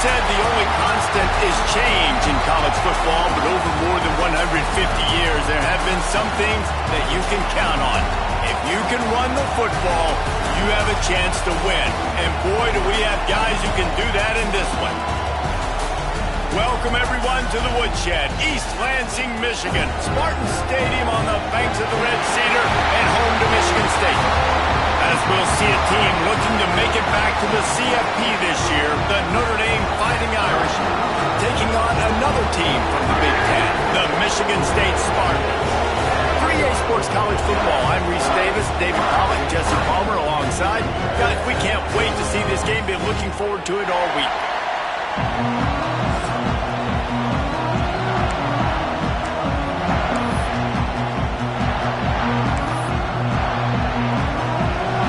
said the only constant is change in college football, but over more than 150 years, there have been some things that you can count on. If you can run the football, you have a chance to win. And boy, do we have guys who can do that in this one. Welcome, everyone, to the Woodshed, East Lansing, Michigan. Spartan Stadium on the banks of the Red Cedar and home to Michigan State. As we'll see a team looking to make it back to the CFP this year, the Notre Dame Fighting Irish, taking on another team from the Big Ten, the Michigan State Spartans. 3A Sports College Football. I'm Reese Davis, David Pollock, Jesse Palmer alongside. Guys, we can't wait to see this game. Been looking forward to it all week.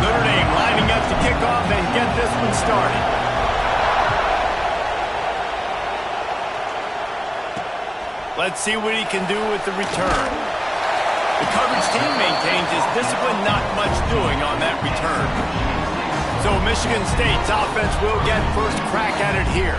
Notre Dame lining up to kick off and get this one started. Let's see what he can do with the return. The coverage team maintains his discipline, not much doing on that return. So Michigan State's offense will get first crack at it here.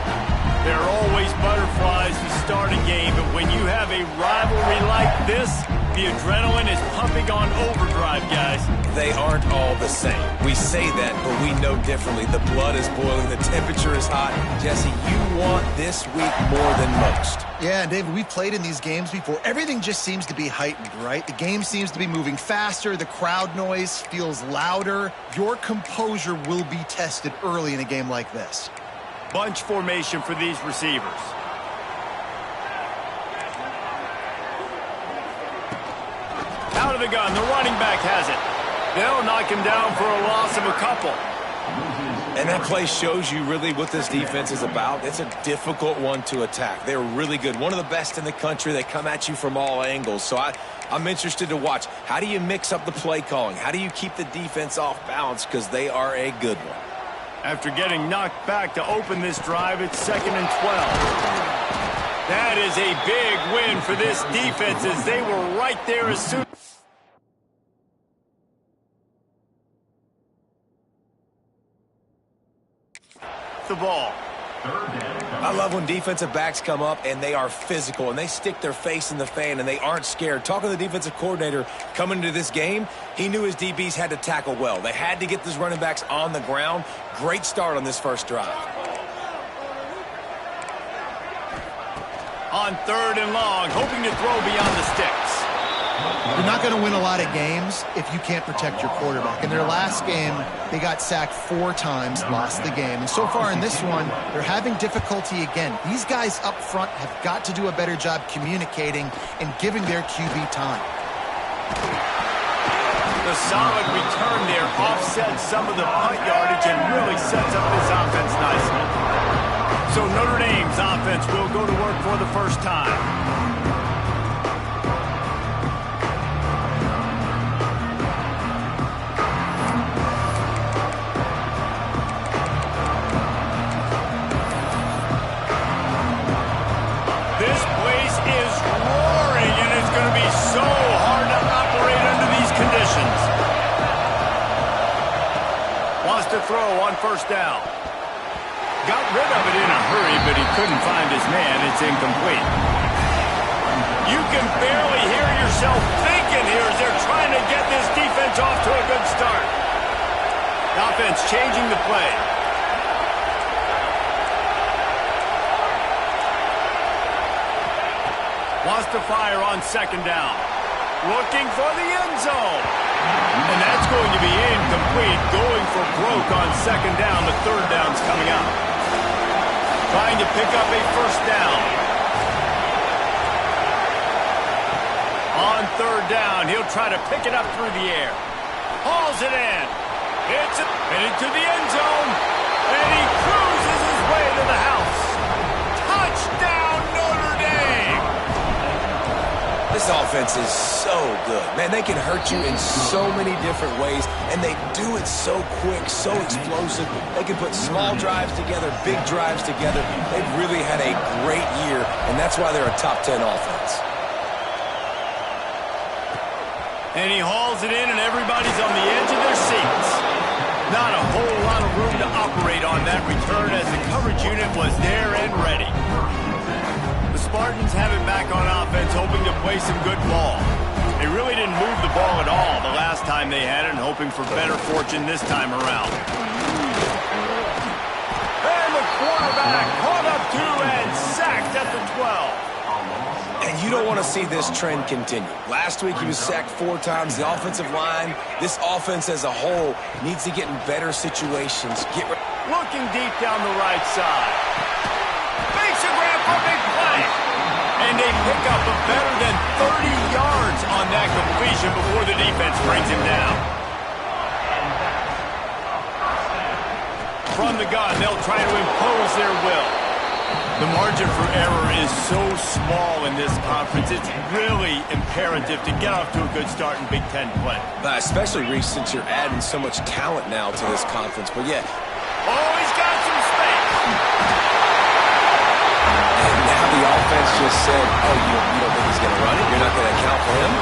There are always butterflies to start a game, but when you have a rivalry like this, the adrenaline is pumping on overdrive, guys. They aren't all the same. We say that, but we know differently. The blood is boiling. The temperature is hot. Jesse, you want this week more than most. Yeah, and David, we've played in these games before. Everything just seems to be heightened, right? The game seems to be moving faster. The crowd noise feels louder. Your composure will be tested early in a game like this. Bunch formation for these receivers. Out of the gun, the running back has it. They'll knock him down for a loss of a couple. And that play shows you really what this defense is about. It's a difficult one to attack. They're really good. One of the best in the country. They come at you from all angles. So I'm interested to watch. How do you mix up the play calling? How do you keep the defense off balance? Because they are a good one. After getting knocked back to open this drive, it's 2nd and 12. That is a big win for this defense as they were right there as soon. The ball. I love when defensive backs come up and they are physical and they stick their face in the fan and they aren't scared. Talking to the defensive coordinator coming into this game, he knew his DBs had to tackle well. They had to get these running backs on the ground. Great start on this first drive. On 3rd and long, hoping to throw beyond the sticks. You're not going to win a lot of games if you can't protect your quarterback. In their last game, they got sacked 4 times, lost the game. And so far in this one, they're having difficulty again. These guys up front have got to do a better job communicating and giving their QB time. The solid return there offsets some of the punt yardage and really sets up this offense nicely. So Notre Dame's offense will go to work for the first time. This place is roaring, and it's going to be so hard to operate under these conditions. Wants to throw on 1st down. Got rid of it in a hurry, but he couldn't find his man. It's incomplete. You can barely hear yourself thinking here as they're trying to get this defense off to a good start. The offense changing the play. Wants to fire on 2nd down. Looking for the end zone. And that's going to be incomplete. Going for broke on 2nd down. The 3rd down's coming up. Trying to pick up a 1st down. On 3rd down, he'll try to pick it up through the air. Hauls it in. It's headed to the end zone. And he cruises his way to the house. Touchdown, Notre Dame! This offense is so good. Man, they can hurt you in so many different ways, and they do it so quick, so explosive. They can put small drives together, big drives together. They've really had a great year, and that's why they're a top 10 offense. And he hauls it in, and everybody's on the edge of their seats. Not a whole lot of room to operate on that return as the coverage unit was there and ready. The Spartans have it back on offense, hoping to play some good ball. They really didn't move the ball at all the last time they had it, and hoping for better fortune this time around. And the quarterback caught up to and sacked at the 12. And you don't want to see this trend continue. Last week he was sacked 4 times. The offensive line, this offense as a whole, needs to get in better situations. Looking deep down the right side. Makes a grab for a big play. And they pick up a better than 30 yards on that completion before the defense brings him down. From the gun, they'll try to impose their will. The margin for error is so small in this conference, it's really imperative to get off to a good start in Big Ten play. Especially, Reese, since you're adding so much talent now to this conference. But yeah. Oh, he's got some space. And now the offense just said, oh, you don't think he's going to run it? You're not going to account for him?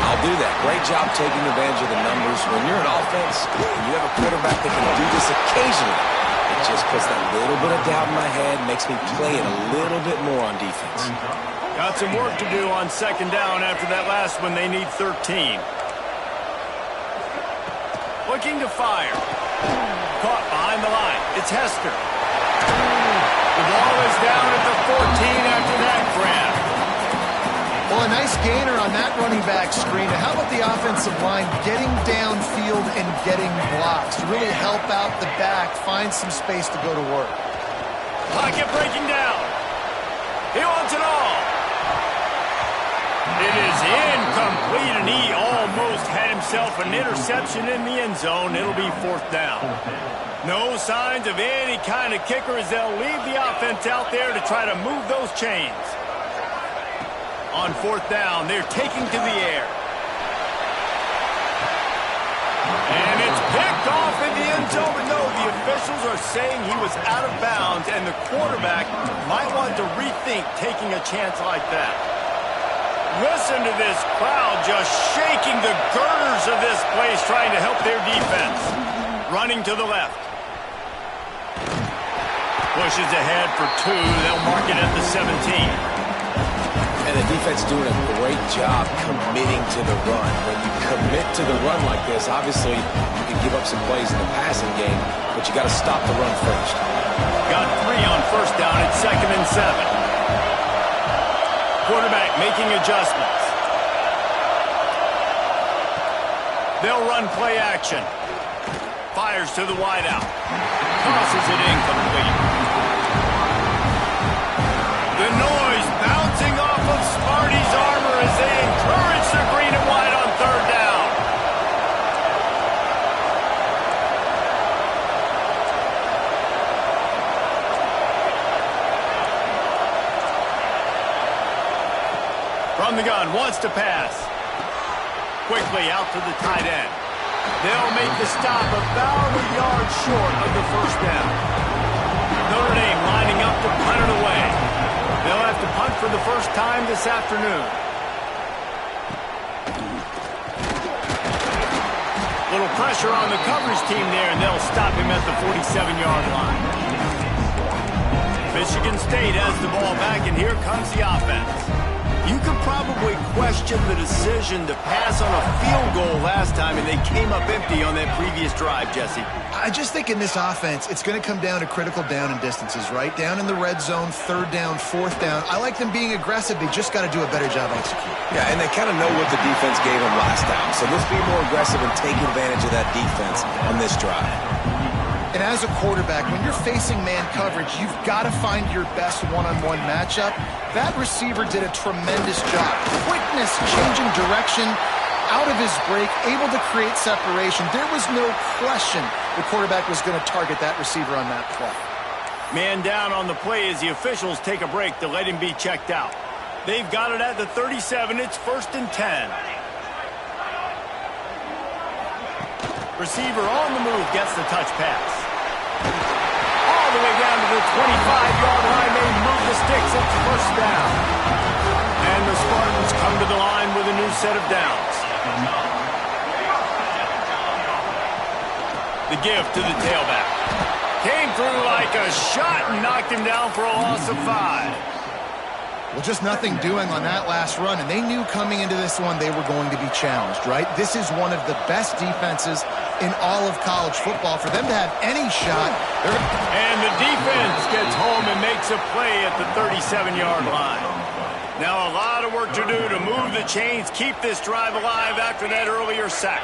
I'll do that. Great job taking advantage of the numbers. When you're an offense and you have a quarterback that can do this occasionally, it just puts that little bit of doubt in my head, makes me play it a little bit more on defense. Got some work to do on second down after that last one. They need 13. Looking to fire. Caught behind the line. It's Hester. The ball is down at the 14 after that grab. Well, a nice gainer on that running back screen. And how about the offensive line getting downfield and getting blocks to really help out the back, find some space to go to work. Pocket breaking down. He wants it all. It is incomplete, and he almost had himself an interception in the end zone. It'll be 4th down. No signs of any kind of kicker as they'll leave the offense out there to try to move those chains. On 4th down, they're taking to the air. And it's picked off in the end zone, but no, the officials are saying he was out of bounds, and the quarterback might want to rethink taking a chance like that. Listen to this crowd just shaking the girders of this place, trying to help their defense. Running to the left. Pushes ahead for 2. They'll mark it at the 17. And the defense doing a great job committing to the run. When you commit to the run like this, obviously you can give up some plays in the passing game, but you got to stop the run first. Got 3 on 1st down. It's 2nd and 7. Quarterback making adjustments. They'll run play action. Fires to the wideout. Tosses it incomplete. The noise bouncing off of Sparty's armor as they encourage the green and white on 3rd down. From the gun, wants to pass. Quickly out to the tight end. They'll make the stop about a yard short of the 1st down. Notre Dame lining up to punt it away. They'll have to punt for the first time this afternoon. Little pressure on the coverage team there, and they'll stop him at the 47-yard line. Michigan State has the ball back, and here comes the offense. You could probably question the decision to pass on a field goal last time, and they came up empty on that previous drive, Jesse. I just think in this offense, it's going to come down to critical down and distances, right? Down in the red zone, 3rd down, 4th down. I like them being aggressive. They just got to do a better job executing. Yeah, and they kind of know what the defense gave them last time. So let's be more aggressive and take advantage of that defense on this drive. And as a quarterback, when you're facing man coverage, you've got to find your best one-on-one matchup. That receiver did a tremendous job. Quickness, changing direction, out of his break, able to create separation. There was no question the quarterback was going to target that receiver on that play. Man down on the play as the officials take a break to let him be checked out. They've got it at the 37. It's 1st and 10. Receiver on the move gets the touch pass. All the way down to the 25-yard line. They move the sticks. It's 1st down. And the Spartans come to the line with a new set of downs. The give to the tailback. Came through like a shot and knocked him down for a loss of 5. Well, just nothing doing on that last run, and they knew coming into this one they were going to be challenged, right? This is one of the best defenses in all of college football. For them to have any shot... And the defense gets home and makes a play at the 37-yard line. Now a lot of work to do to move the chains, keep this drive alive after that earlier sack.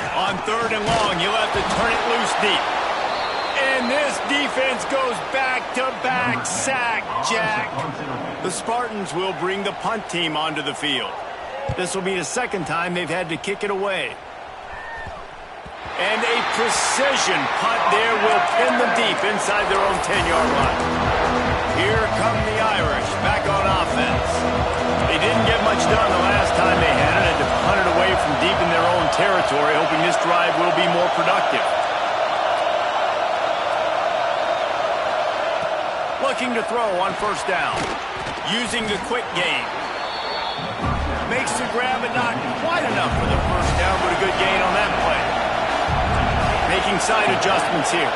On 3rd and long, you'll have to turn it loose deep. And this defense goes back-to-back sack, Jack. The Spartans will bring the punt team onto the field. This will be the second time they've had to kick it away. And a precision punt there will pin them deep inside their own 10-yard line. Here come the Irish back on offense. They didn't get much done the last time they had it to punt it away from deep in their own territory, hoping this drive will be more productive. Looking to throw on 1st down. Using the quick game. Makes the grab, but not quite enough for the 1st down, but a good gain on that play. Making side adjustments here.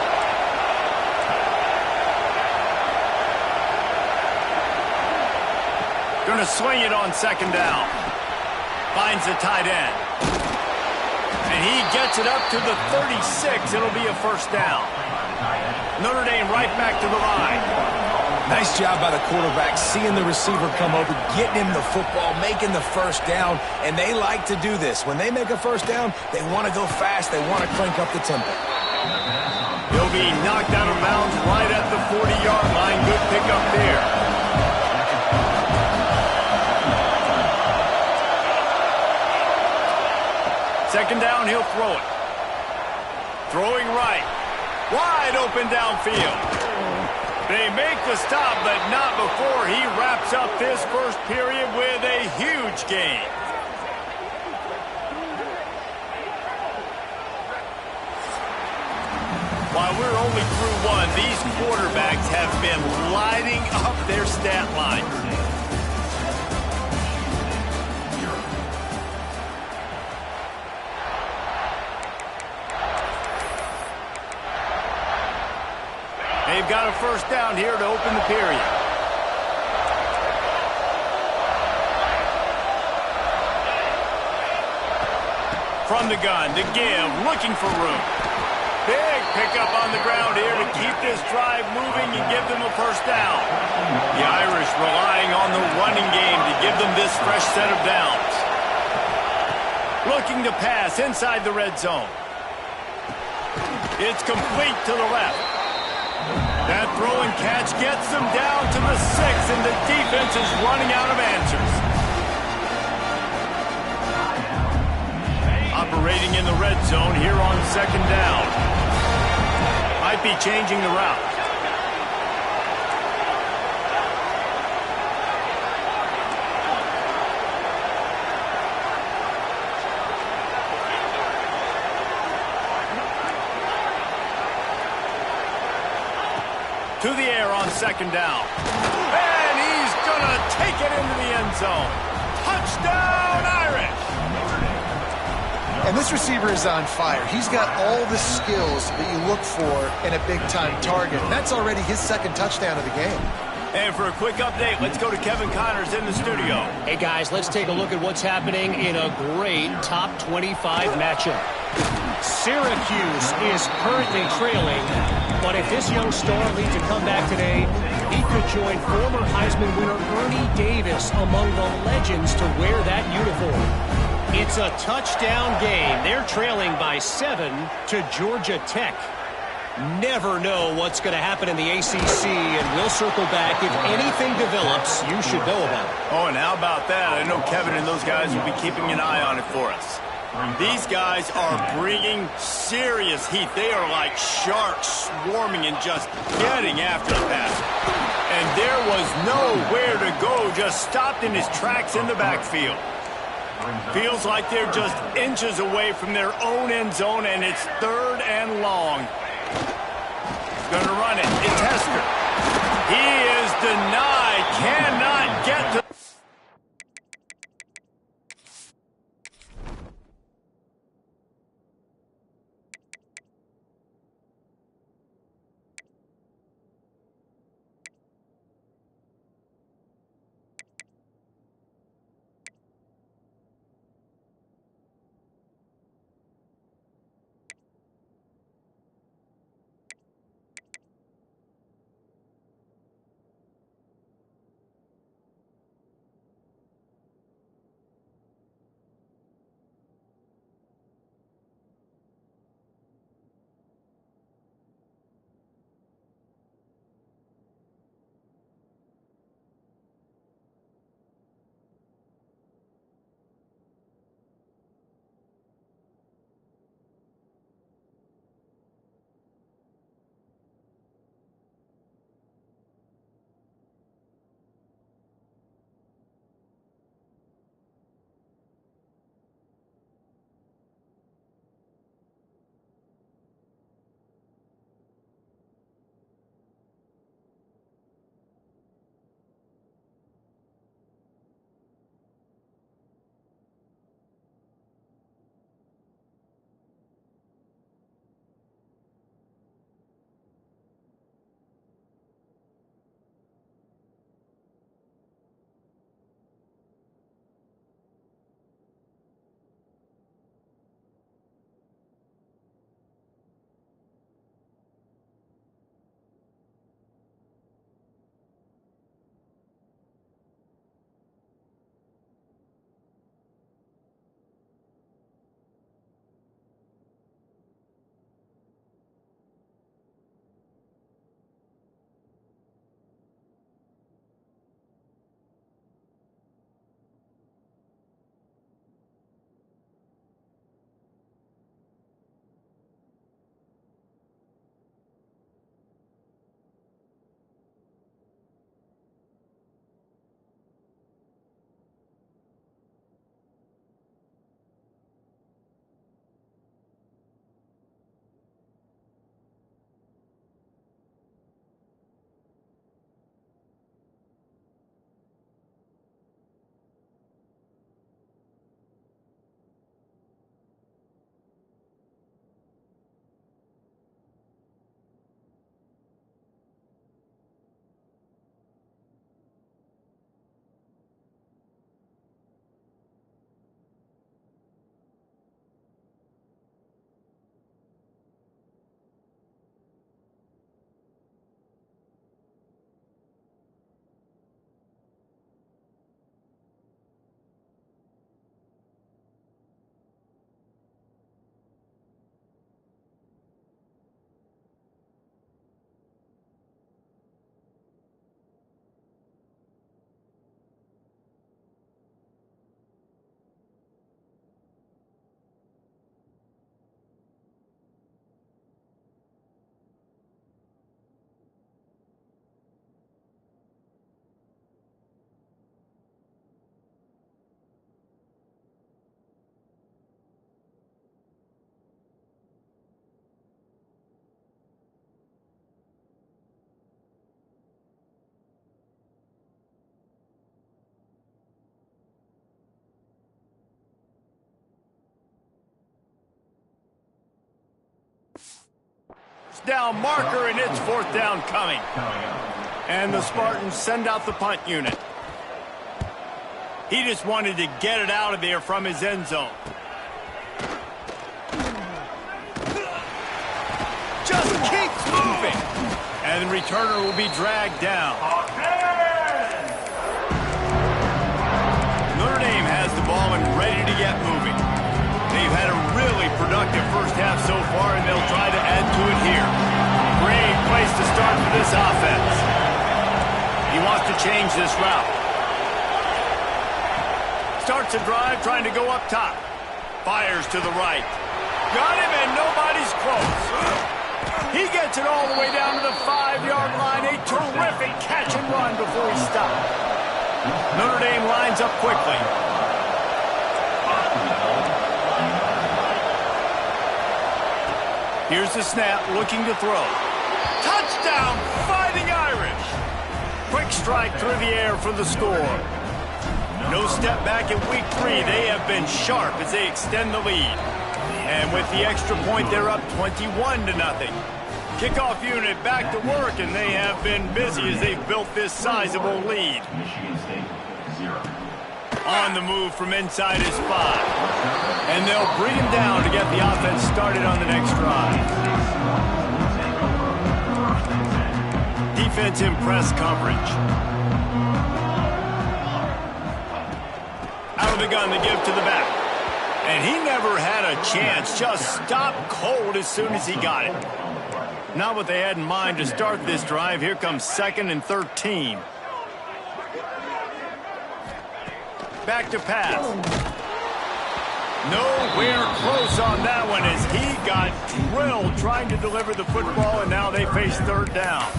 Going to swing it on 2nd down. Finds the tight end. And he gets it up to the 36. It'll be a 1st down. Notre Dame right back to the line. Nice job by the quarterback, seeing the receiver come over, getting him the football, making the 1st down, and they like to do this. When they make a 1st down, they want to go fast, they want to crank up the tempo. He'll be knocked out of bounds right at the 40-yard line. Good pickup there. Second down, he'll throw it. Throwing right. Wide open downfield. They make the stop, but not before he wraps up this 1st period with a huge gain. While we're only through one, these quarterbacks have been lighting up their stat line. They've got a 1st down here to open the period. From the gun, to give, looking for room. Big pickup on the ground here to keep this drive moving and give them a 1st down. The Irish relying on the running game to give them this fresh set of downs. Looking to pass inside the red zone. It's complete to the left. That throw and catch gets them down to the 6, and the defense is running out of answers. Operating in the red zone here on 2nd down. Might be changing the route. To the air on 2nd down. And he's going to take it into the end zone. Touchdown, Irish! And this receiver is on fire. He's got all the skills that you look for in a big-time target. And that's already his 2nd touchdown of the game. And for a quick update, let's go to Kevin Connors in the studio. Hey, guys, let's take a look at what's happening in a great top 25 matchup. Syracuse is currently trailing, but if this young star leads a comeback today, he could join former Heisman winner Ernie Davis among the legends to wear that uniform. It's a touchdown game. They're trailing by 7 to Georgia Tech. Never know what's going to happen in the ACC, and we'll circle back. If anything develops, you should know about it. Oh, and how about that? I know Kevin and those guys will be keeping an eye on it for us. These guys are bringing serious heat. They are like sharks swarming and just getting after the passer. And there was nowhere to go, just stopped in his tracks in the backfield. Feels like they're just inches away from their own end zone, and it's 3rd and long. Going to run it. It's Hester. He is denied. Cannot get to... first down marker, and it's fourth down coming. And the Spartans send out the punt unit. He just wanted to get it out of there from his end zone. Just keeps moving. And the returner will be dragged down. Notre Dame has the ball and ready to get moving. They've had a really productive first half so far, and they'll try to add to it here. Great place to start for this offense. He wants to change this route. Starts a drive trying to go up top. Fires to the right. Got him, and nobody's close. He gets it all the way down to the 5-yard line. A terrific catch and run before he stopped. Notre Dame lines up quickly. Here's the snap, looking to throw. Touchdown, Fighting Irish. Quick strike through the air for the score. No step back in week 3. They have been sharp as they extend the lead. And with the extra point, they're up 21-0. Kickoff unit back to work, and they have been busy as they've built this sizable lead. On the move from inside his 5. And they'll bring him down to get the offense started on the next drive. Defense in press coverage. Out of the gun, they give to the back. And he never had a chance. Just stopped cold as soon as he got it. Not what they had in mind to start this drive. Here comes 2nd and 13. Back to pass. Nowhere close on that one as he got drilled trying to deliver the football, and now they face third down.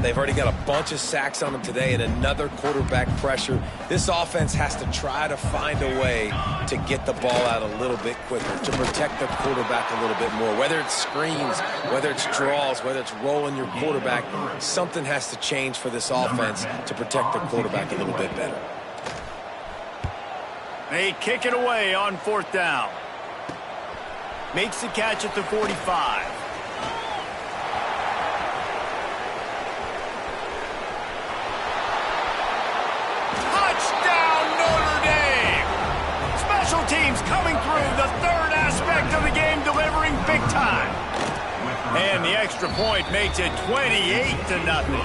They've already got a bunch of sacks on them today and another quarterback pressure. This offense has to try to find a way to get the ball out a little bit quicker, to protect the quarterback a little bit more. Whether it's screens, whether it's draws, whether it's rolling your quarterback, something has to change for this offense to protect the quarterback a little bit better. They kick it away on fourth down. Makes the catch at the 45. Teams coming through, the third aspect of the game, delivering big time. And the extra point makes it 28-0.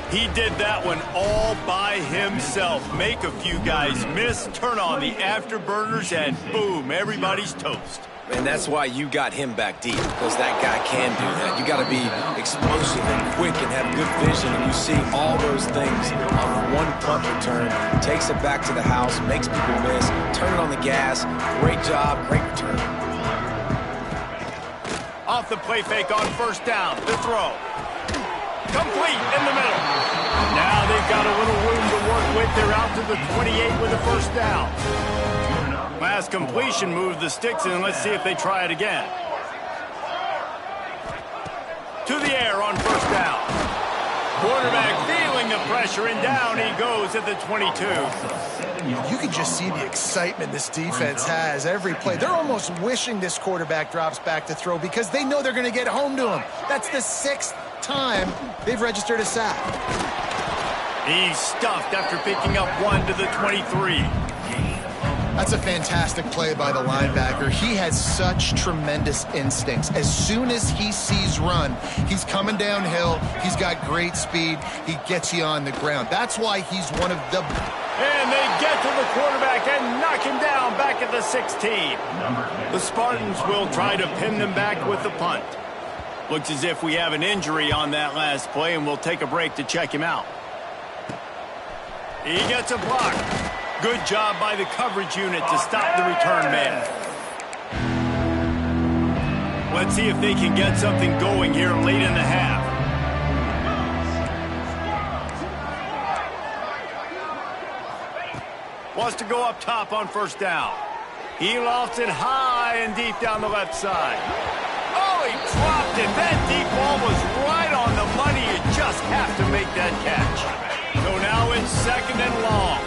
He did that one all by himself. Make a few guys miss, turn on the afterburners, and boom, everybody's toast. And that's why you got him back deep, because that guy can do that. You got to be explosive and quick and have good vision, and you see all those things on one punt return. Takes it back to the house, makes people miss, turn it on the gas. Great job, great return. Off the play fake on first down, the throw. Complete in the middle. Now they've got a little room to work with. They're out to the 28 with a first down. Last completion moved the sticks, and let's see if they try it again. To the air on first down. Quarterback feeling the pressure, and down he goes at the 22. You can just see the excitement this defense has every play. They're almost wishing this quarterback drops back to throw because they know they're going to get home to him. That's the 6th time they've registered a sack. He's stuffed after picking up 1 to the 23. That's a fantastic play by the linebacker. He has such tremendous instincts. As soon as he sees run, he's coming downhill. He's got great speed. He gets you on the ground. That's why he's one of the... And they get to the quarterback and knock him down back at the 16. The Spartans will try to pin them back with the punt. Looks as if we have an injury on that last play, and we'll take a break to check him out. He gets a block. Good job by the coverage unit to stop the return man. Let's see if they can get something going here late in the half. Wants to go up top on first down. He lofts it high and deep down the left side. Oh, he dropped it. That deep ball was right on the money. You just have to make that catch. So now it's 2nd and long.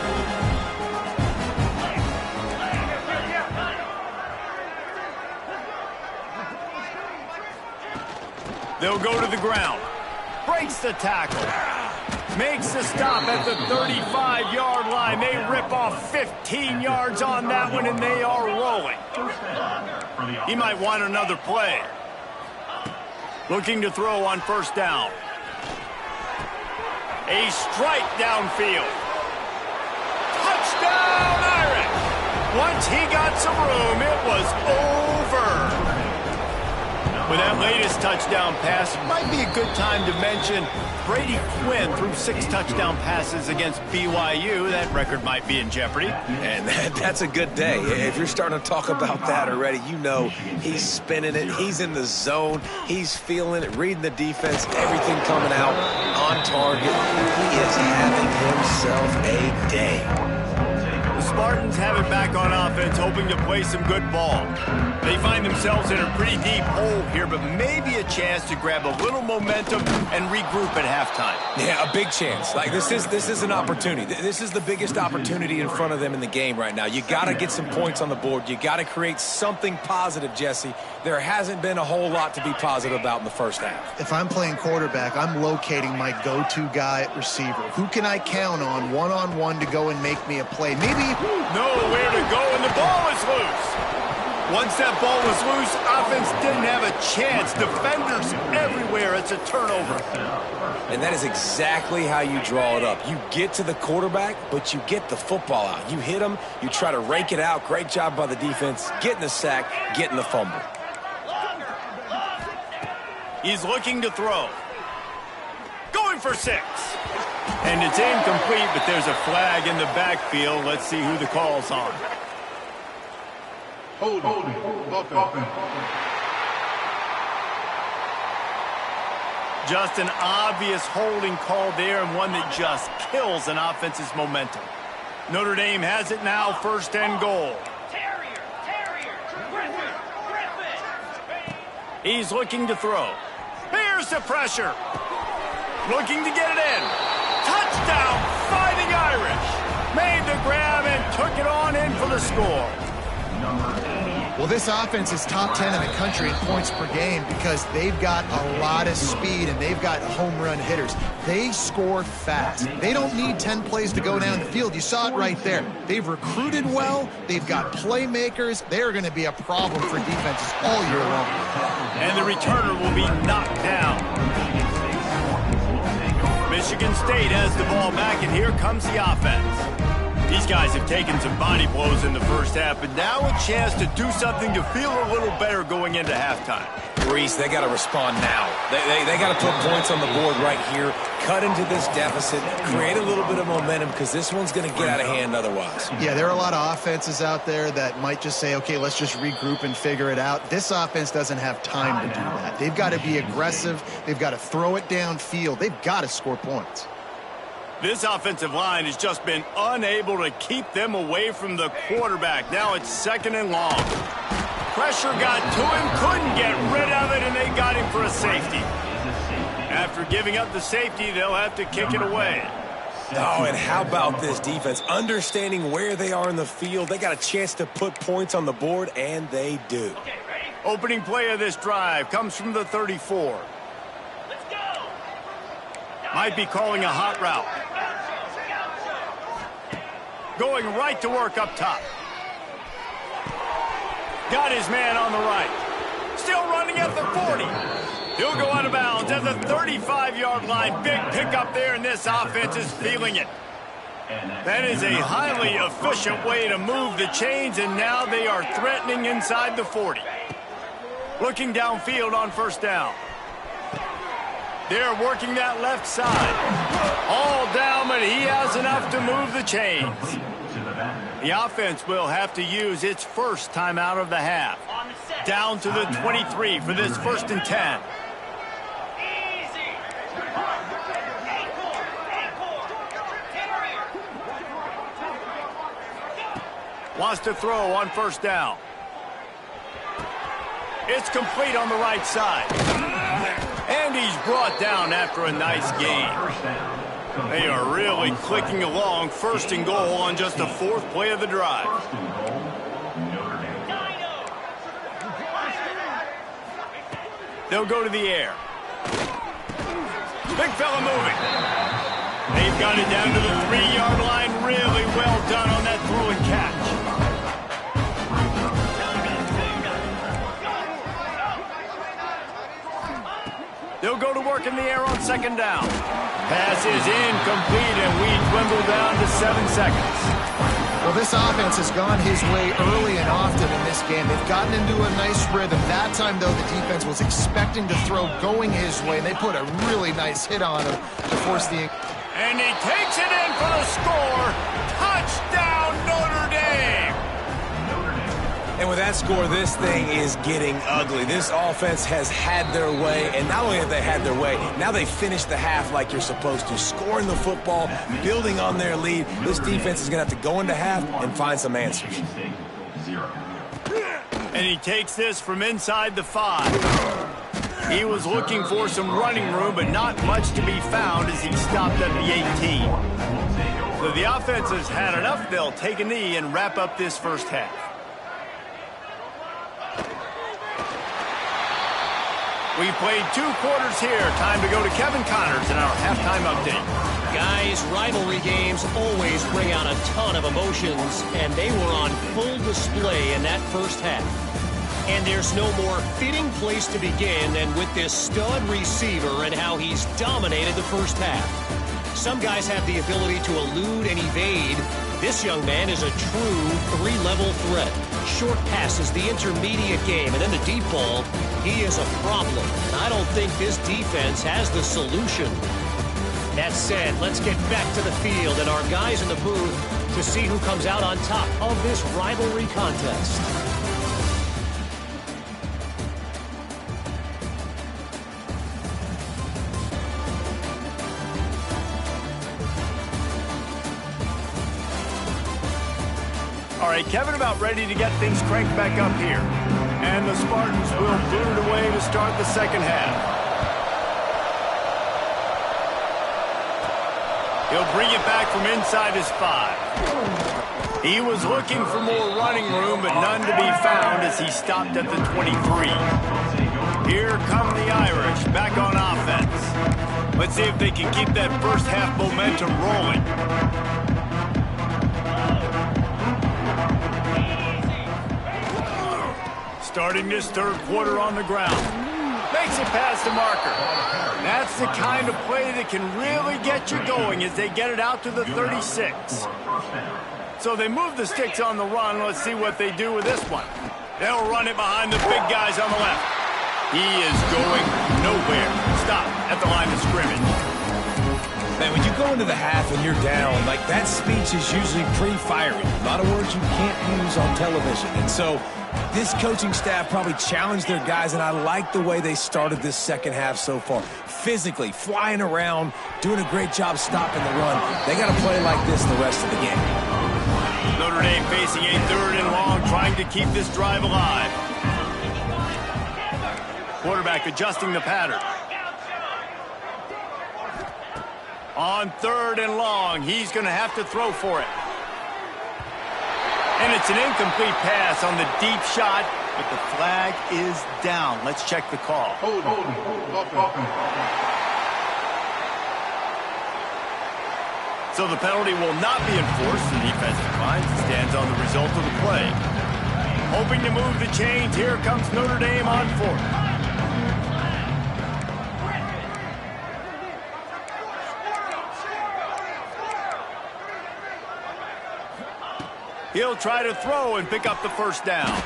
They'll go to the ground. Breaks the tackle. Makes the stop at the 35-yard line. They rip off 15 yards on that one, and they are rolling. He might want another play. Looking to throw on first down. A strike downfield. Touchdown, Irish! Once he got some room, it was over. With that latest touchdown pass, might be a good time to mention Brady Quinn threw 6 touchdown passes against BYU. That record might be in jeopardy. And that's a good day. If you're starting to talk about that already, you know he's spinning it. He's in the zone. He's feeling it, reading the defense, everything coming out on target. He is having himself a day. Spartans have it back on offense, hoping to play some good ball. They find themselves in a pretty deep hole here, but maybe a chance to grab a little momentum and regroup at halftime. Yeah, a big chance. Like this is an opportunity. This is the biggest opportunity in front of them in the game right now. You got to get some points on the board. You got to create something positive, Jesse. There hasn't been a whole lot to be positive about in the first half. If I'm playing quarterback, I'm locating my go-to guy at receiver. Who can I count on one-on-one to go and make me a play? Maybe nowhere to go, and the ball is loose. Once that ball was loose, offense didn't have a chance. Defenders everywhere. It's a turnover. And that is exactly how you draw it up. You get to the quarterback, but you get the football out. You hit him, you try to rake it out. Great job by the defense, getting the sack, getting the fumble. He's looking to throw. Going for 6. And it's incomplete, but there's a flag in the backfield. Let's see who the call's on. Holding. Just an obvious holding call there, and one that just kills an offense's momentum. Notre Dame has it now, 1st and goal. He's looking to throw. Here's the pressure. Looking to get it in. Touchdown, Fighting Irish. Made the grab and took it on in for the score. Well, this offense is top 10 in the country in points per game because they've got a lot of speed and they've got home run hitters. They score fast. They don't need 10 plays to go down the field. You saw it right there. They've recruited well. They've got playmakers. They're going to be a problem for defenses all year long. And the returner will be knocked down. Michigan State has the ball back, and here comes the offense. These guys have taken some body blows in the first half, but now a chance to do something to feel a little better going into halftime. Reese, they got to respond now. They got to put points on the board right here, cut into this deficit, create a little bit of momentum because this one's going to get out of hand otherwise. Yeah, there are a lot of offenses out there that might just say, okay, let's just regroup and figure it out. This offense doesn't have time to do that. They've got to be aggressive. They've got to throw it downfield. They've got to score points. This offensive line has just been unable to keep them away from the quarterback. Now it's 2nd and long. Pressure got to him, couldn't get rid of it, and they got him for a safety. After giving up the safety, they'll have to kick it away. Oh, and how about this defense? Understanding where they are in the field, they got a chance to put points on the board, and they do. Opening play of this drive comes from the 34. Might be calling a hot route. Going right to work up top. Got his man on the right. Still running at the 40. He'll go out of bounds at the 35-yard line. Big pickup there, and this offense is feeling it. That is a highly efficient way to move the chains, and now they are threatening inside the 40. Looking downfield on first down. They're working that left side. All down, but he has enough to move the chains. The offense will have to use its first timeout of the half. Down to the 23 for this 1st and 10. Wants to throw on first down. It's complete on the right side. And he's brought down after a nice gain. They are really clicking along, 1st and goal on just the 4th play of the drive. They'll go to the air. Big fella moving. They've got it down to the 3-yard line. Really well done on that throw and catch. They'll go to work in the air on second down. Pass is incomplete, and we dwindle down to 7 seconds. Well, this offense has gone his way early and often in this game. They've gotten into a nice rhythm. That time, though, the defense was expecting to throw going his way, and they put a really nice hit on him to force the... And he takes it in for the score. Touchdown, Notre Dame! And with that score, this thing is getting ugly. This offense has had their way, and not only have they had their way, now they finished the half like you're supposed to, scoring the football, building on their lead. This defense is going to have to go into half and find some answers. And he takes this from inside the 5. He was looking for some running room, but not much to be found as he stopped at the 18. So the offense has had enough. They'll take a knee and wrap up this first half. We played 2 quarters here. Time to go to Kevin Connors in our halftime update. Guys, rivalry games always bring out a ton of emotions, and they were on full display in that first half. And there's no more fitting place to begin than with this stud receiver and how he's dominated the first half. Some guys have the ability to elude and evade. This young man is a true 3-level threat. Short passes, the intermediate game, and then the deep ball. He is a problem. And I don't think this defense has the solution. That said, let's get back to the field and our guys in the booth to see who comes out on top of this rivalry contest. All right, Kevin about ready to get things cranked back up here. And the Spartans will boot it away to start the second half. He'll bring it back from inside his 5. He was looking for more running room, but none to be found as he stopped at the 23. Here come the Irish back on offense. Let's see if they can keep that first half momentum rolling. Starting this third quarter on the ground. Makes it past the marker. That's the kind of play that can really get you going as they get it out to the 36. So they move the sticks on the run. Let's see what they do with this one. They'll run it behind the big guys on the left. He is going nowhere. Stop at the line of scrimmage. Man, when you go into the half and you're down, like that speech is usually pre-fiery. A lot of words you can't use on television. And so this coaching staff probably challenged their guys, and I like the way they started this second half so far. Physically, flying around, doing a great job stopping the run. They got to play like this the rest of the game. Notre Dame facing a 3rd and long, trying to keep this drive alive. Quarterback adjusting the pattern. On 3rd and long, he's going to have to throw for it. And it's an incomplete pass on the deep shot, but the flag is down. Let's check the call. So the penalty will not be enforced. The defense declines and stands on the result of the play. Hoping to move the chains, here comes Notre Dame on 4th. He'll try to throw and pick up the first down.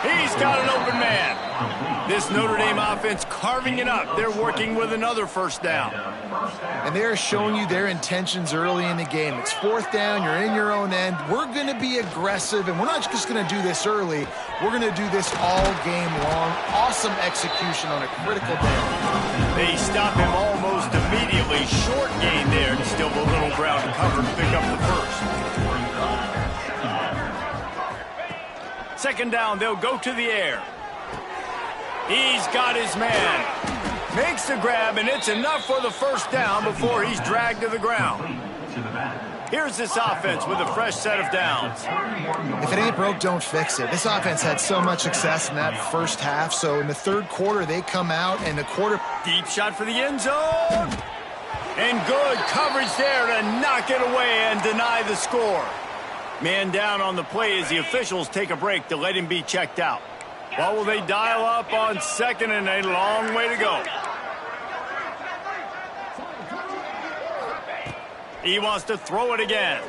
He's got an open man. This Notre Dame offense carving it up. They're working with another first down. And they're showing you their intentions early in the game. It's 4th down. You're in your own end. We're going to be aggressive, and we're not just going to do this early. We're going to do this all game long. Awesome execution on a critical down. They stop him almost immediately. Short gain there to still a little ground to cover to pick up the first. Second down, they'll go to the air. He's got his man. Makes the grab, and it's enough for the first down before he's dragged to the ground. Here's this offense with a fresh set of downs. If it ain't broke, don't fix it. This offense had so much success in that first half, so in the third quarter, they come out and the quarter... Deep shot for the end zone. And good coverage there to knock it away and deny the score. Man down on the play as the officials take a break to let him be checked out. What will they dial up on second and a long way to go? He wants to throw it again.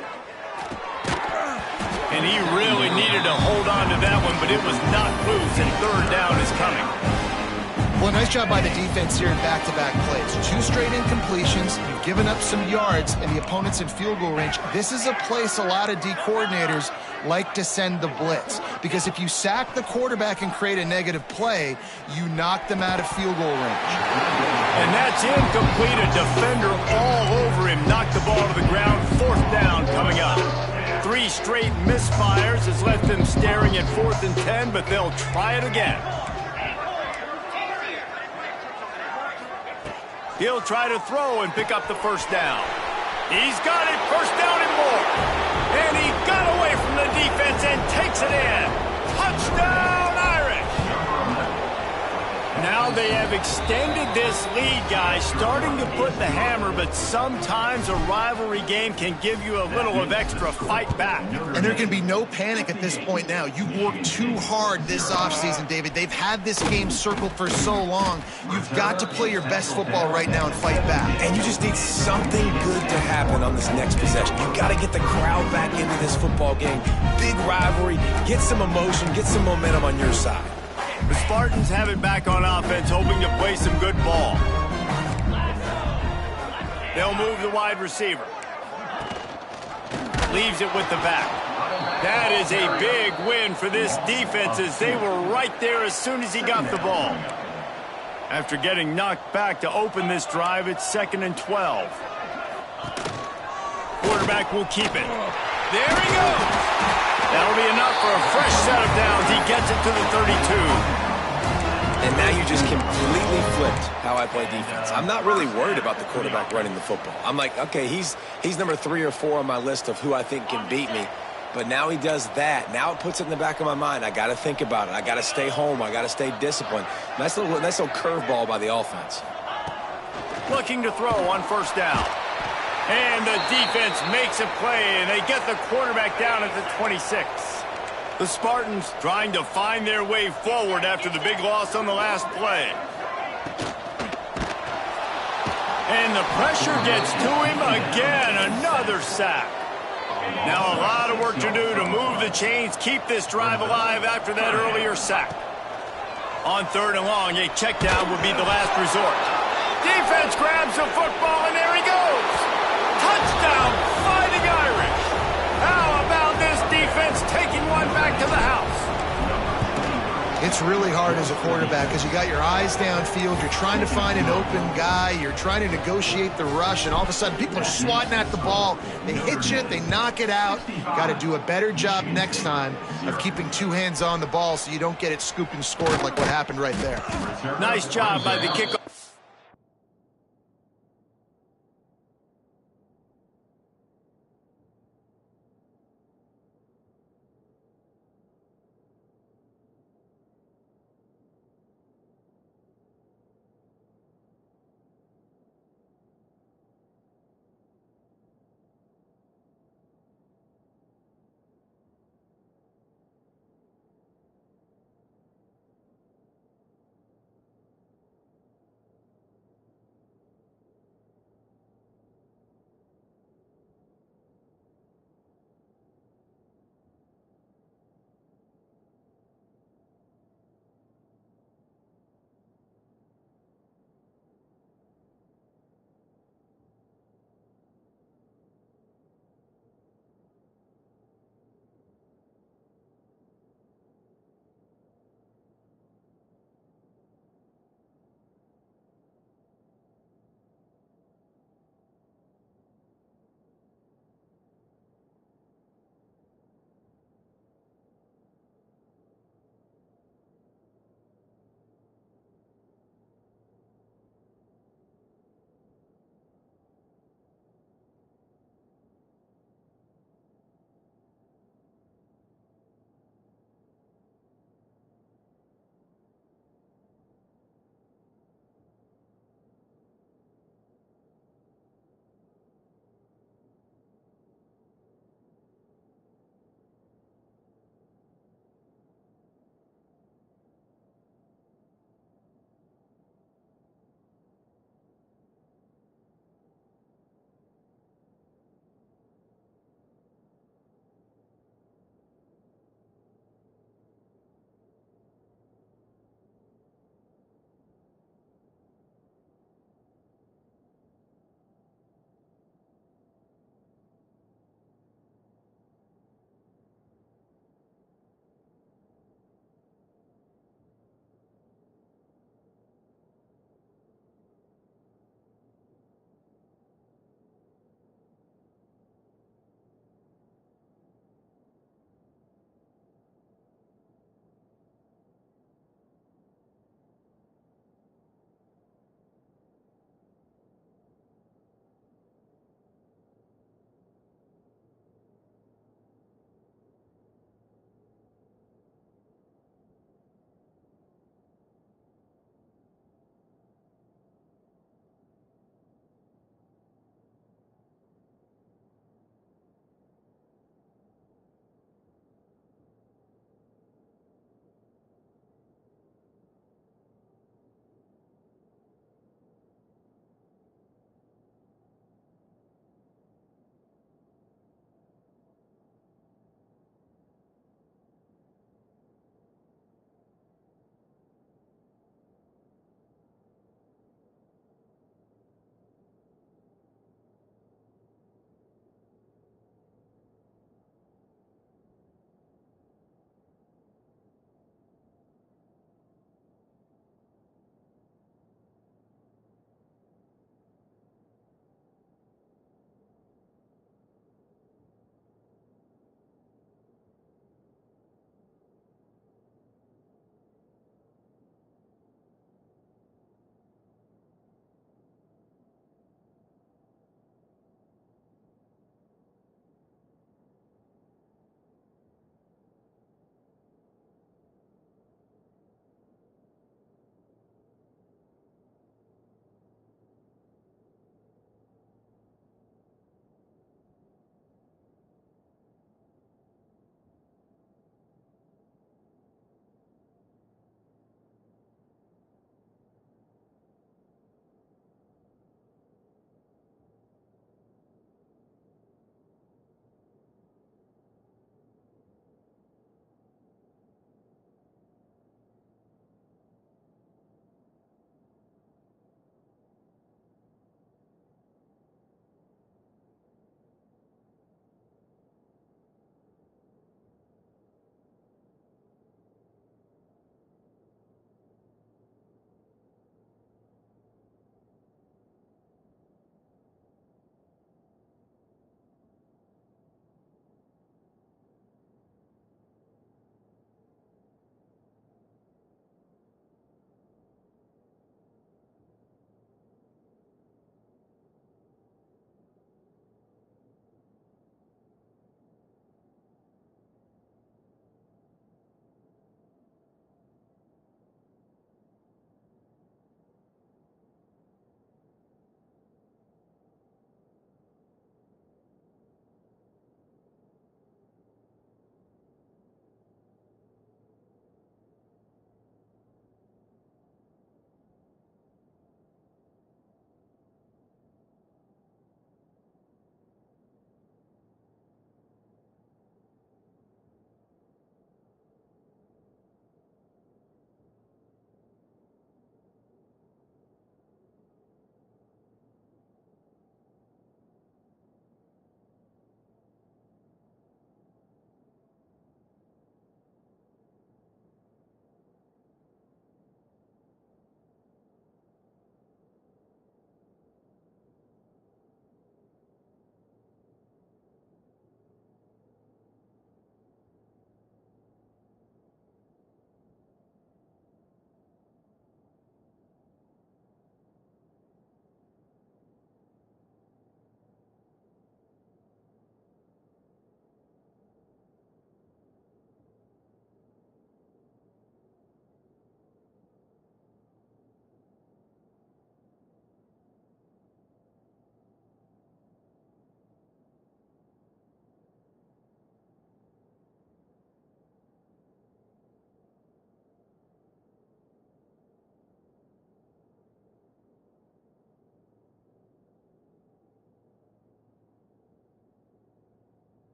And he really needed to hold on to that one, but it was not loose, and third down is coming. Well, nice job by the defense here in back-to-back plays. 2 straight incompletions, you've given up some yards, and the opponent's in field goal range. This is a place a lot of D coordinators like to send the blitz, because if you sack the quarterback and create a negative play, you knock them out of field goal range. And that's incomplete. A defender all over him. Knocked the ball to the ground. Fourth down coming up. 3 straight misfires has left them staring at 4th and 10, but they'll try it again. He'll try to throw and pick up the first down. He's got it. First down and more. And he got away from the defense and takes it in. Touchdown, Irish. Now they have extended this lead, guys, starting to put the hammer, but sometimes a rivalry game can give you a little of extra fight back. And there can be no panic at this point now. You've worked too hard this offseason, David. They've had this game circled for so long. You've got to play your best football right now and fight back. And you just need something good to happen on this next possession. You've got to get the crowd back into this football game. Big rivalry. Get some emotion. Get some momentum on your side. The Spartans have it back on offense, hoping to play some good ball. They'll move the wide receiver. Leaves it with the back. That is a big win for this defense, as they were right there as soon as he got the ball. After getting knocked back to open this drive, it's 2nd and 12. Quarterback will keep it. There he goes. That'll be enough for a fresh set of downs. He gets it to the 32. And now you just completely flipped how I play defense. I'm not really worried about the quarterback running the football. I'm like, okay, he's number 3 or 4 on my list of who I think can beat me. But now he does that. Now it puts it in the back of my mind. I got to think about it. I got to stay home. I got to stay disciplined. Nice little curveball by the offense. Looking to throw on first down. And the defense makes a play, and they get the quarterback down at the 26. The Spartans trying to find their way forward after the big loss on the last play. And the pressure gets to him again. Another sack. Now a lot of work to do to move the chains, keep this drive alive after that earlier sack. On 3rd and long, a check down would be the last resort. Defense grabs the football, and there he goes. Touchdown, Fighting Irish. How about this defense taking one back to the house? It's really hard as a quarterback because you got your eyes downfield, you're trying to find an open guy, you're trying to negotiate the rush, and all of a sudden people are swatting at the ball. They hit you, they knock it out. Got to do a better job next time of keeping 2 hands on the ball so you don't get it scooped and scored like what happened right there. Nice job by the kickoff.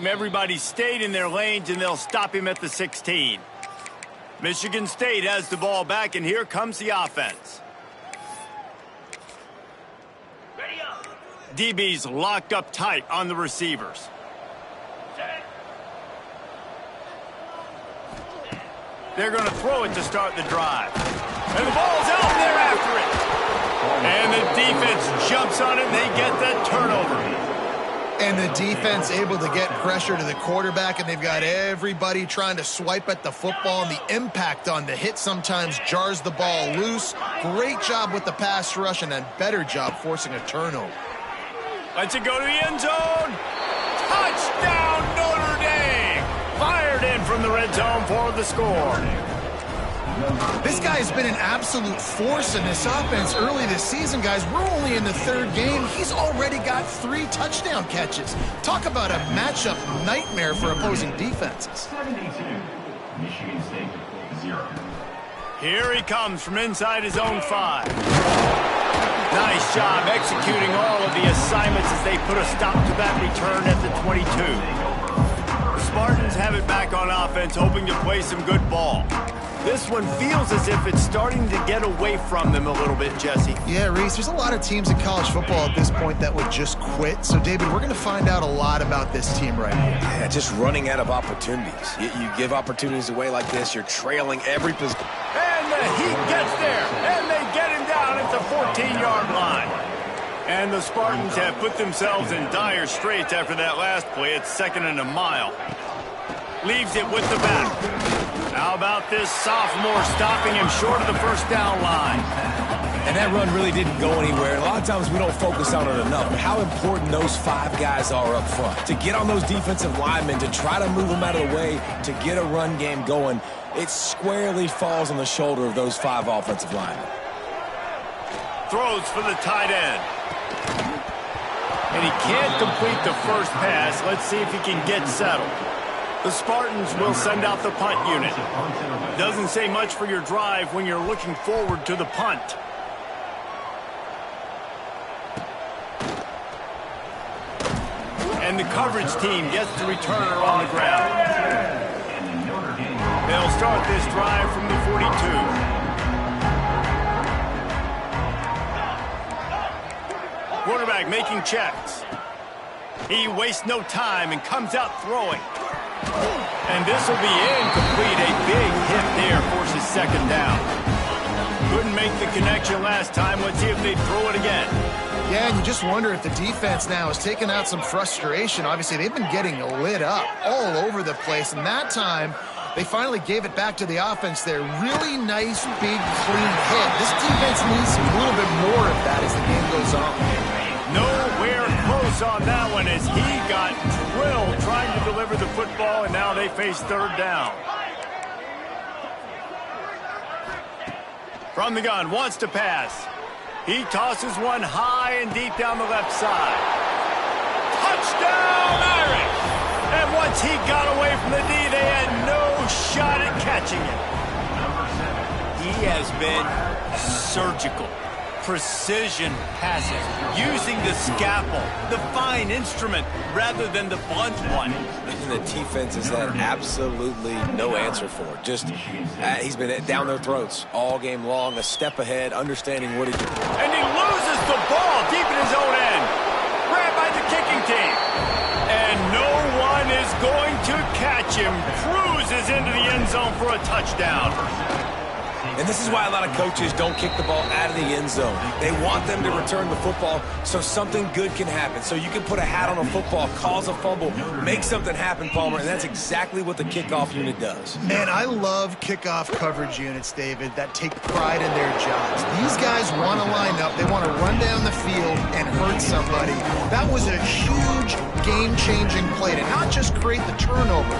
game. Everybody stayed in their lanes, and they'll stop him at the 16. Michigan State has the ball back, and here comes the offense. DB's locked up tight on the receivers. They're going to throw it to start the drive. And the ball's out, and they're after it. And the defense jumps on it, and they get the turnover. And the defense able to get pressure to the quarterback, and they've got everybody trying to swipe at the football, and the impact on the hit sometimes jars the ball loose. Great job with the pass rush, and a better job forcing a turnover. Lets it go to the end zone. Touchdown, Notre Dame! Fired in from the red zone for the score. This guy has been an absolute force in this offense early this season, guys. We're only in the third game. He's already got 3 touchdown catches. Talk about a matchup nightmare for opposing defenses. Here he comes from inside his own 5. Nice job executing all of the assignments as they put a stop to that return at the 22. The Spartans have it back on offense, hoping to play some good ball. This one feels as if it's starting to get away from them a little bit, Jesse. Yeah, Reese, there's a lot of teams in college football at this point that would just quit. So, David, we're going to find out a lot about this team right here. Yeah, just running out of opportunities. You give opportunities away like this, you're trailing every position. And the Heat gets there, and they get him down at the 14-yard line. And the Spartans have put themselves in dire straits after that last play. It's 2nd and a mile. Leaves it with the back. How about this sophomore stopping him short of the first down line? And that run really didn't go anywhere. A lot of times we don't focus on it enough, but how important those 5 guys are up front. To get on those defensive linemen, to try to move them out of the way, to get a run game going, it squarely falls on the shoulder of those 5 offensive linemen. Throws for the tight end. And he can't complete the first pass. Let's see if he can get settled. The Spartans will send out the punt unit. Doesn't say much for your drive when you're looking forward to the punt. And the coverage team gets the returner on the ground. They'll start this drive from the 42. Quarterback making checks. He wastes no time and comes out throwing. And this will be incomplete. A big hit there forces 2nd down. Couldn't make the connection last time. Let's see if they throw it again. Yeah, and you just wonder if the defense now has taken out some frustration. Obviously, they've been getting lit up all over the place. And that time, they finally gave it back to the offense there. Really nice, big, clean hit. This defense needs a little bit more of that as the game goes on. Nowhere close on that one as he got drilled trying to deliver the football, and now they face 3rd down. From the gun, wants to pass. He tosses one high and deep down the left side. Touchdown, Irish! And once he got away from the D, they had no shot at catching it. He has been surgical. Precision passes, using the scalpel, the fine instrument, rather than the blunt one. And the defense has had absolutely no answer for it. Just, he's been down their throats all game long, a step ahead, understanding what he can do. And he loses the ball deep in his own end. Grabbed by the kicking team. And no one is going to catch him. Cruises into the end zone for a touchdown. And this is why a lot of coaches don't kick the ball out of the end zone. They want them to return the football so something good can happen. So you can put a hat on a football, cause a fumble, make something happen, Palmer, and that's exactly what the kickoff unit does. Man, I love kickoff coverage units, David, that take pride in their jobs. These guys want to line up. They want to run down the field and hurt somebody. That was a huge game-changing play to not just create the turnover,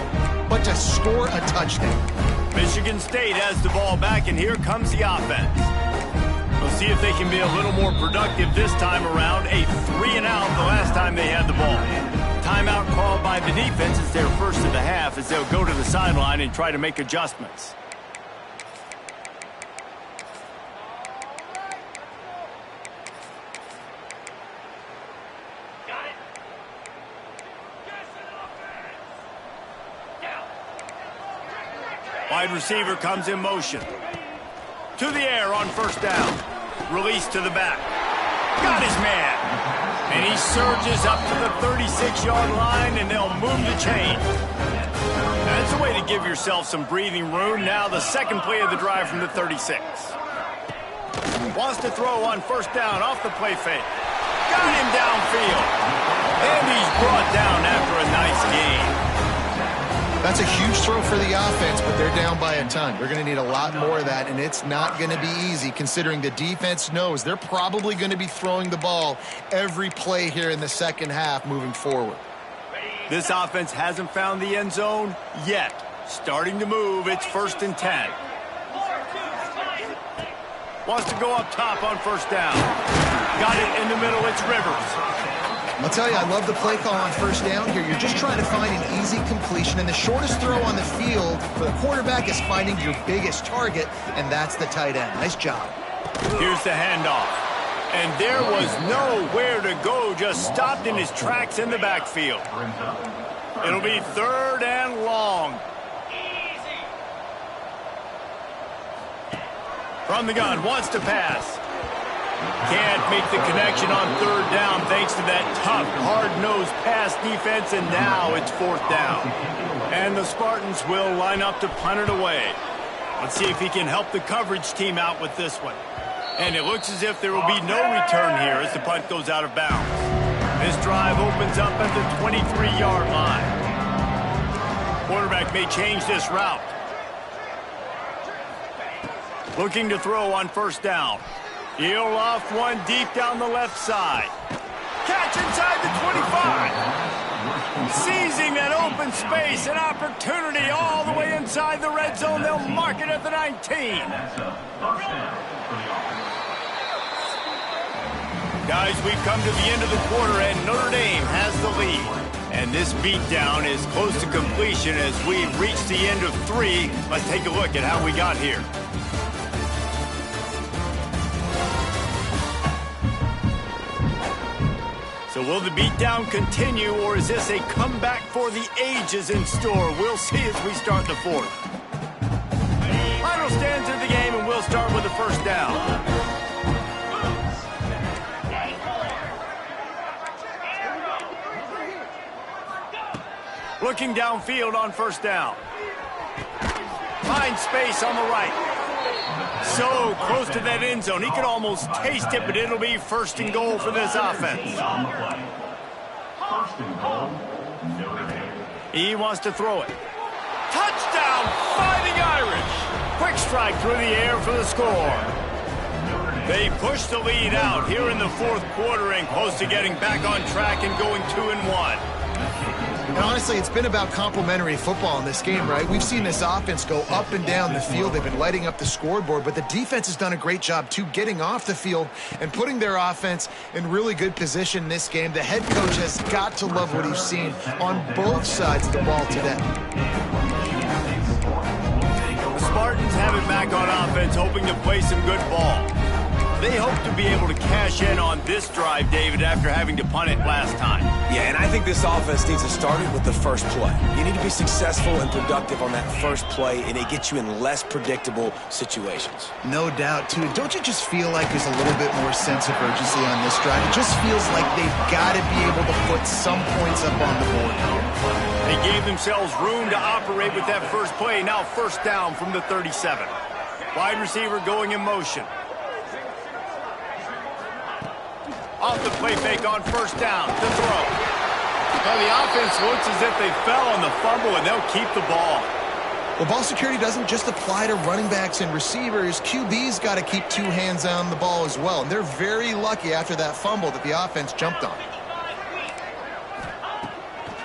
but to score a touchdown. Michigan State has the ball back, and here comes the offense. We'll see if they can be a little more productive this time around. A 3-and-out the last time they had the ball. Timeout called by the defense. It's their first of the half as they'll go to the sideline and try to make adjustments. Wide receiver comes in motion. To the air on first down. Release to the back. Got his man. And he surges up to the 36-yard line, and they'll move the chain. That's a way to give yourself some breathing room. Now the second play of the drive from the 36. Wants to throw on first down off the play fake. Got him downfield. And he's brought down after a nice gain. That's a huge throw for the offense, but they're down by a ton. We're going to need a lot more of that, and it's not going to be easy considering the defense knows they're probably going to be throwing the ball every play here in the second half moving forward. This offense hasn't found the end zone yet. Starting to move, it's 1st and 10. Wants to go up top on first down. Got it in the middle, it's Rivers. I'll tell you, I love the play call on first down here. You're just trying to find an easy completion, and the shortest throw on the field for the quarterback is finding your biggest target, and that's the tight end. Nice job. Here's the handoff. And there was nowhere to go, just stopped in his tracks in the backfield. It'll be 3rd and long. From the gun, wants to pass. Can't make the connection on 3rd down thanks to that tough, hard-nosed pass defense, and now it's 4th down. And the Spartans will line up to punt it away. Let's see if he can help the coverage team out with this one. And it looks as if there will be no return here as the punt goes out of bounds. This drive opens up at the 23-yard line. Quarterback may change this route. Looking to throw on first down. He'll off one deep down the left side. Catch inside the 25. Seizing that open space, an opportunity all the way inside the red zone. They'll mark it at the 19. Guys, we've come to the end of the quarter, and Notre Dame has the lead. And this beatdown is close to completion as we've reached the end of 3. Let's take a look at how we got here. So will the beatdown continue, or is this a comeback for the ages in store? We'll see as we start the 4th. Final stands of the game, and we'll start with the first down. Looking downfield on first down. Finds space on the right. So close to that end zone. He could almost taste it, but it'll be 1st and goal for this offense. He wants to throw it. Touchdown, Fighting Irish. Quick strike through the air for the score. They push the lead out here in the 4th quarter and close to getting back on track and going 2-1. And honestly, it's been about complementary football in this game, right? We've seen this offense go up and down the field. They've been lighting up the scoreboard, but the defense has done a great job, too, getting off the field and putting their offense in really good position in this game. The head coach has got to love what he's seen on both sides of the ball today. The Spartans have it back on offense, hoping to play some good ball. They hope to be able to cash in on this drive, David, after having to punt it last time. Yeah, and I think this offense needs to start it with the first play. You need to be successful and productive on that first play, and it gets you in less predictable situations. No doubt, too. Don't you just feel like there's a little bit more sense of urgency on this drive? It just feels like they've got to be able to put some points up on the board here. They gave themselves room to operate with that first play. Now 1st down from the 37. Wide receiver going in motion. Off the play fake on first down to throw. Now the offense looks as if they fell on the fumble, and they'll keep the ball. Well, ball security doesn't just apply to running backs and receivers. QB's got to keep 2 hands on the ball as well. And they're very lucky after that fumble that the offense jumped on.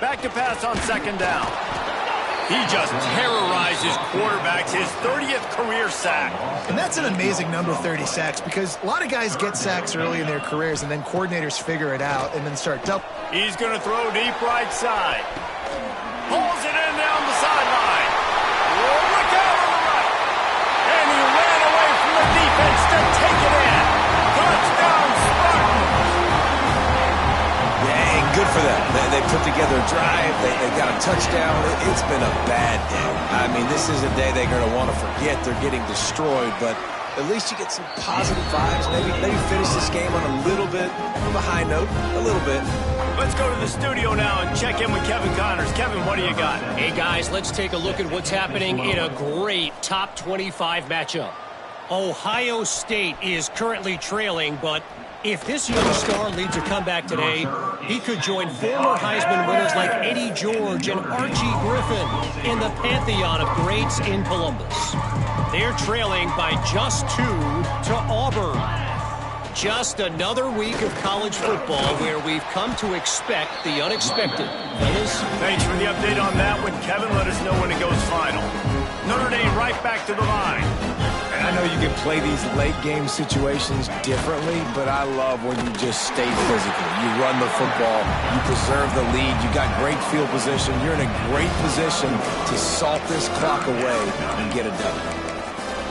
Back to pass on 2nd down. He just terrorizes quarterbacks, his 30th career sack. And that's an amazing number, 30 sacks, because a lot of guys get sacks early in their careers, and then coordinators figure it out and then start double. He's going to throw deep right side. Pulls it in down the sideline. Oh, look out on the right. And he ran away from the defense to take it in. Touchdown, Spartans. Yeah, and good for them. They put together a drive. They got a touchdown. It's been a bad day. I mean, this is a day they're going to want to forget. They're getting destroyed, but at least you get some positive vibes. Maybe finish this game on a little bit of a high note, a little bit. Let's go to the studio now and check in with Kevin Connors. Kevin, what do you got? Hey, guys, let's take a look at what's happening in a great top 25 matchup. Ohio State is currently trailing, but if this young star leads a comeback today, he could join former Heisman winners like Eddie George and Archie Griffin in the pantheon of greats in Columbus. They're trailing by just 2 to Auburn. Just another week of college football where we've come to expect the unexpected. Fellas? Thanks for the update on that one, Kevin. Let us know when it goes final. Notre Dame right back to the line. And I know you can play these late-game situations differently, but I love when you just stay physical. You run the football. You preserve the lead. You got great field position. You're in a great position to salt this clock away and get it done.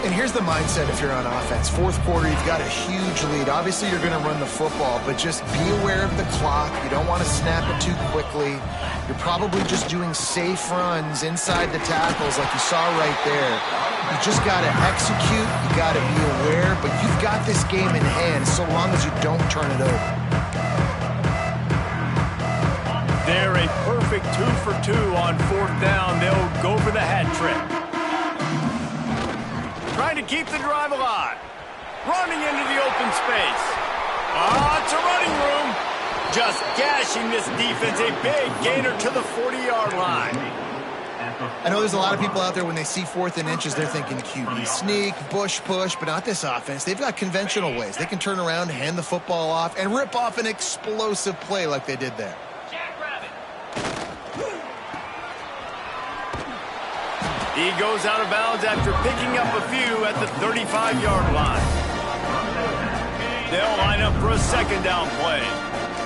And here's the mindset if you're on offense. Fourth quarter, you've got a huge lead. Obviously, you're going to run the football, but just be aware of the clock. You don't want to snap it too quickly. You're probably just doing safe runs inside the tackles like you saw right there. You just got to execute. You got to be aware, but you've got this game in hand so long as you don't turn it over. They're a perfect 2 for 2 on 4th down. They'll go for the hat trick. Trying to keep the drive alive. Running into the open space. It's a running room. Just gashing this defense. A big gainer to the 40-yard line. I know there's a lot of people out there when they see 4th and inches, they're thinking QB sneak, bush push, but not this offense. They've got conventional ways. They can turn around, hand the football off, and rip off an explosive play like they did there. He goes out of bounds after picking up a few at the 35-yard line. They'll line up for a 2nd down play.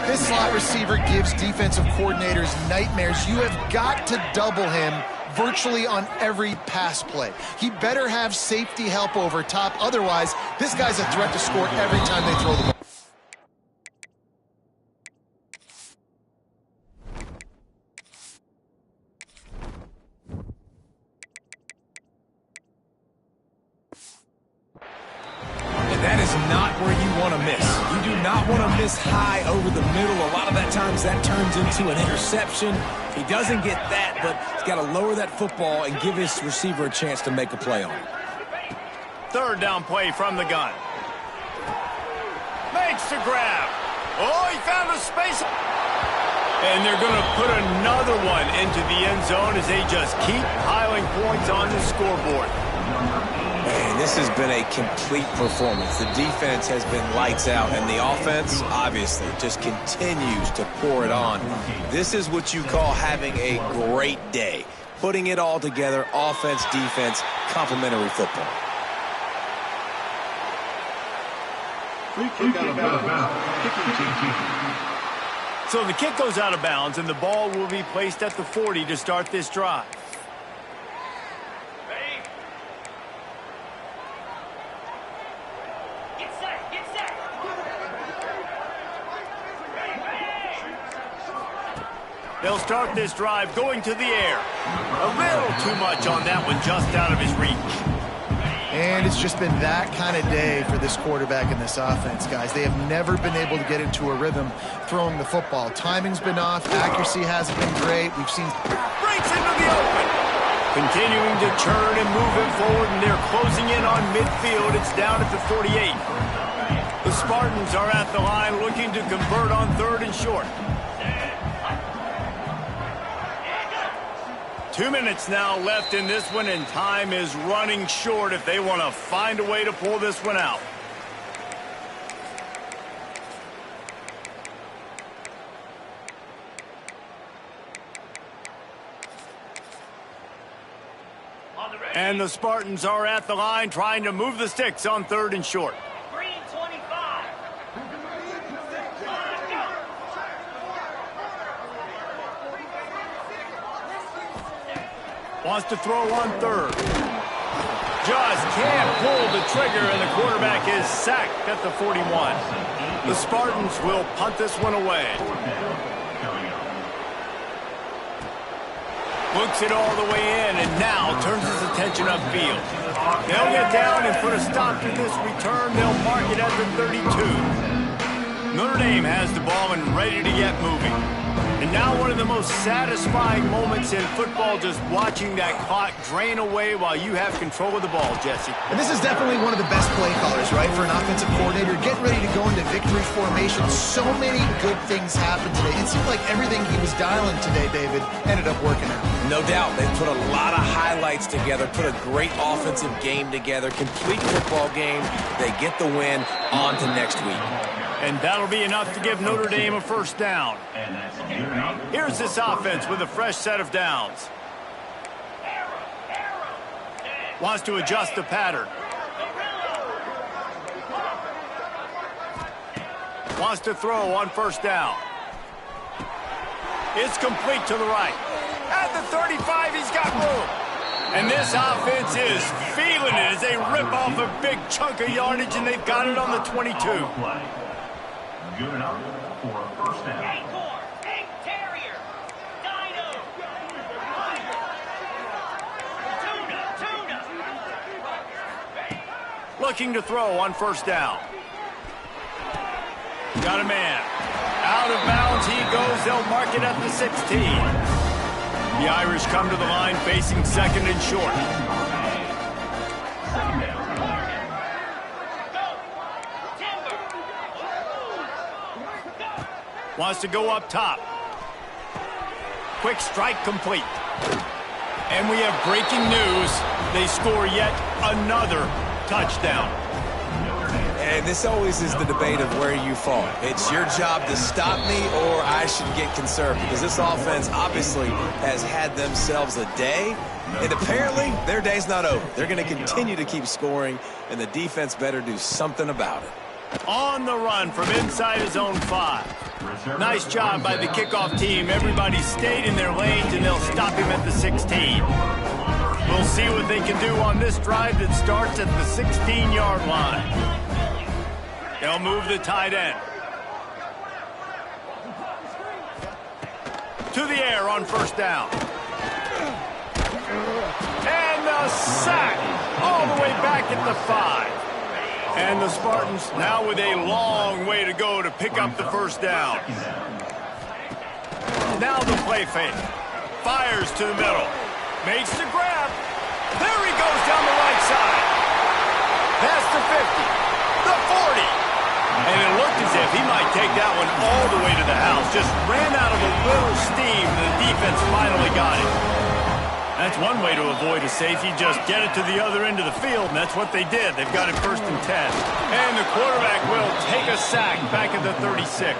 This slot receiver gives defensive coordinators nightmares. You have got to double him virtually on every pass play. He better have safety help over top. Otherwise, this guy's a threat to score every time they throw the ball. That is not where you want to miss. You do not want to miss high over the middle. A lot of that times that turns into an interception. He doesn't get that, but he's got to lower that football and give his receiver a chance to make a play on it. 3rd down play from the gun. Makes the grab. Oh, he found a space. And they're going to put another one into the end zone as they just keep piling points on the scoreboard. Man, this has been a complete performance. The defense has been lights out, and the offense, obviously, just continues to pour it on. This is what you call having a great day. Putting it all together, offense, defense, complementary football. So the kick goes out of bounds, and the ball will be placed at the 40 to start this drive. They'll start this drive going to the air. A little too much on that one, just out of his reach. And it's just been that kind of day for this quarterback and this offense, guys. They have never been able to get into a rhythm throwing the football. Timing's been off. Accuracy hasn't been great. We've seen... Breaks into the open. Continuing to turn and move it forward, and they're closing in on midfield. It's down at the 48. The Spartans are at the line looking to convert on 3rd and short. 2 minutes now left in this one, and time is running short if they want to find a way to pull this one out. And the Spartans are at the line trying to move the sticks on 3rd and short. Wants to throw on 3rd. Just can't pull the trigger, and the quarterback is sacked at the 41. The Spartans will punt this one away. Looks it all the way in, and now turns his attention upfield. They'll get down and put a stop to this return. They'll mark it at the 32. Notre Dame has the ball and ready to get moving. And now one of the most satisfying moments in football, just watching that clock drain away while you have control of the ball, Jesse. And this is definitely one of the best play callers, right, for an offensive coordinator. Getting ready to go into victory formation. So many good things happened today. It seemed like everything he was dialing today, David, ended up working out. No doubt. They put a lot of highlights together, put a great offensive game together, complete football game. They get the win. On to next week. And that'll be enough to give Notre Dame a first down. Here's this offense with a fresh set of downs. Wants to adjust the pattern. Wants to throw on first down. It's complete to the right. At the 35, he's got room. And this offense is feeling it as they rip off a big chunk of yardage, and they've got it on the 22. Good enough for a first down. Terrier. Dino. Tuna. Looking to throw on first down. Got a man. Out of bounds he goes. They'll mark it at the 16. The Irish come to the line facing second and short. Wants to go up top. Quick strike complete. And we have breaking news. They score yet another touchdown. And this always is the debate of where you fall. It's your job to stop me, or I should get conservative, because this offense obviously has had themselves a day, and apparently their day's not over. They're going to continue to keep scoring, and the defense better do something about it. On the run from inside his own 5. Nice job by the kickoff team. Everybody stayed in their lanes, and they'll stop him at the 16. We'll see what they can do on this drive that starts at the 16-yard line. They'll move the tight end. To the air on first down. And the sack all the way back at the 5. And the Spartans now with a long way to go to pick up the first down. Now the play fake. Fires to the middle. Makes the grab. There he goes down the right side. Past the 50. The 40. And it looked as if he might take that one all the way to the house. Just ran out of a little steam. The defense finally got it. That's one way to avoid a safety. Just get it to the other end of the field, and that's what they did. They've got it first and 10. And the quarterback will take a sack back at the 36.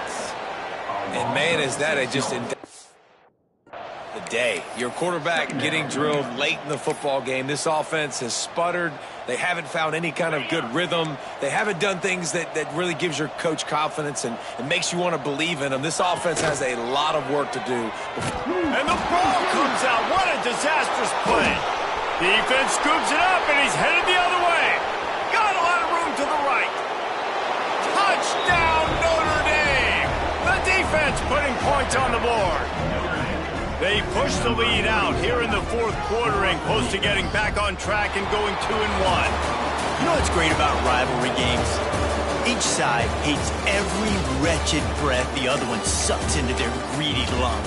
And, man, is that just the day. Your quarterback getting drilled late in the football game. This offense has sputtered. They haven't found any kind of good rhythm. They haven't done things that really gives your coach confidence and makes you want to believe in them. This offense has a lot of work to do. And the ball comes out. What a disastrous play. Defense scoops it up, and he's headed the other way. Got a lot of room to the right. Touchdown, Notre Dame. The defense putting points on the board. They push the lead out here in the fourth quarter and close to getting back on track and going 2-1. You know what's great about rivalry games? Each side hates every wretched breath the other one sucks into their greedy lung.